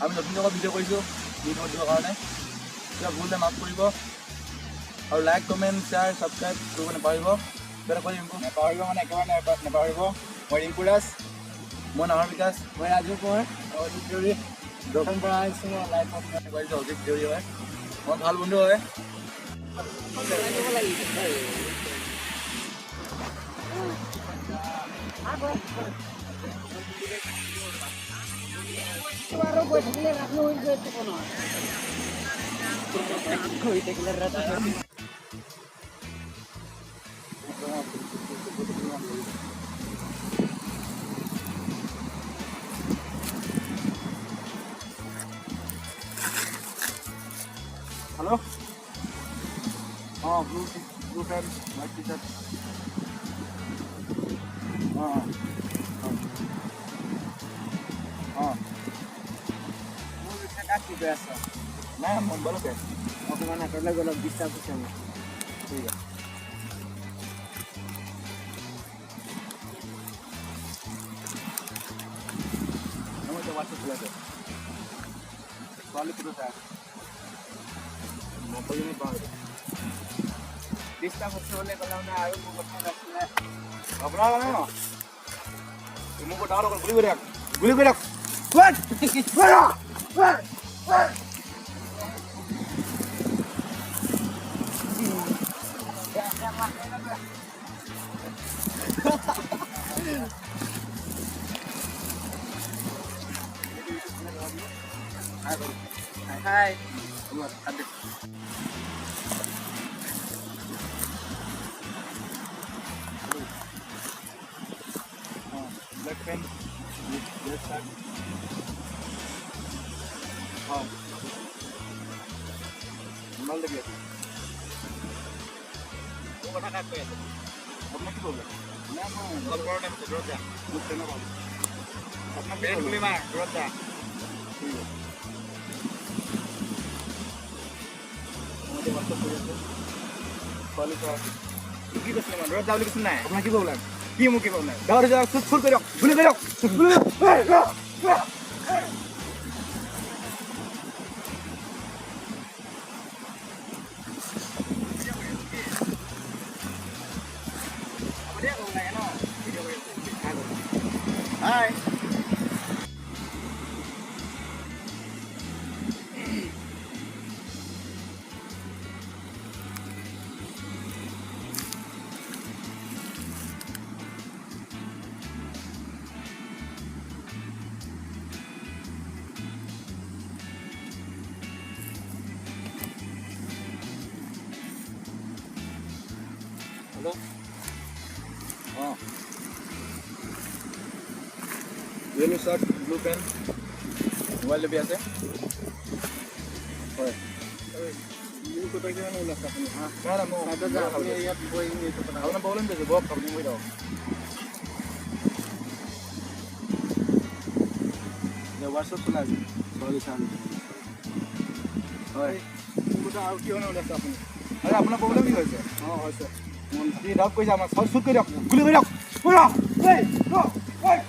আমি নতুনকৈ ভিডিঅ' কৰিছোঁ ভিডিঅ' দিবৰ কাৰণে কিবা ভুল মাফ কৰিব আৰু লাইক কমেণ্ট শ্বেয়াৰ ছাবস্ক্ৰাইব কৰিব নাপাহৰিব কিবা কৰিম নাপাহৰিব মানে একেবাৰে নাপাহৰিব মই ৰিংকু দাস মই নাহৰ বিকাশ মই ৰাজু কোঁৱৰ অজিত দেউৰী দোকান পৰা আহিছোঁ মই লাইফত অজিত দেউৰী হয় মই ভাল বন্ধু হয় Hello? Oh, blue pants, white t-shirt. Mau bisa kaki biasa. Nah, mau balok ya? Mau kemana? Karena gue lagi bisa ke sana. Iya. Kamu coba masuk dulu aja. Balik terus ya. Mau ini bang. Distance होने वाला ना आयो को बता रहा है अपना वाला ना तुम को डालो गुली करे what Hai black pen with black shirt. हाँ माल लग गया वो बड़ा काट पे अपना क्या बोल रहा है ना और बड़ा टाइम से ड्रॉप जा मुझसे ना बोल अपना पेट खुली मार ड्रॉप जा ठीक है मुझे व्हाट्सएप कर दो कॉल कर की बस में ड्रॉप जाओ लेकिन सुनना है अपना क्या बोल रहा है की मुके बोल रहा है दावर जा सुल करो गुली Hai. Halo. Oh. Yellow shirt, blue pant, mobile ले भी आते ओए ये को तो क्या नहीं लगता अपने हां सारा मो सादा अपने ये बोई नहीं तो पता हमने बोलन दे बहुत कर नहीं दो ये व्हाट्सएप खुला है सॉरी साल ओए वो तो आउट क्यों नहीं लगता अपने अरे अपना प्रॉब्लम ही होइছে हां होइছে मन दी डाक पैसा हम सब सुट कर गुली कर ओए ओए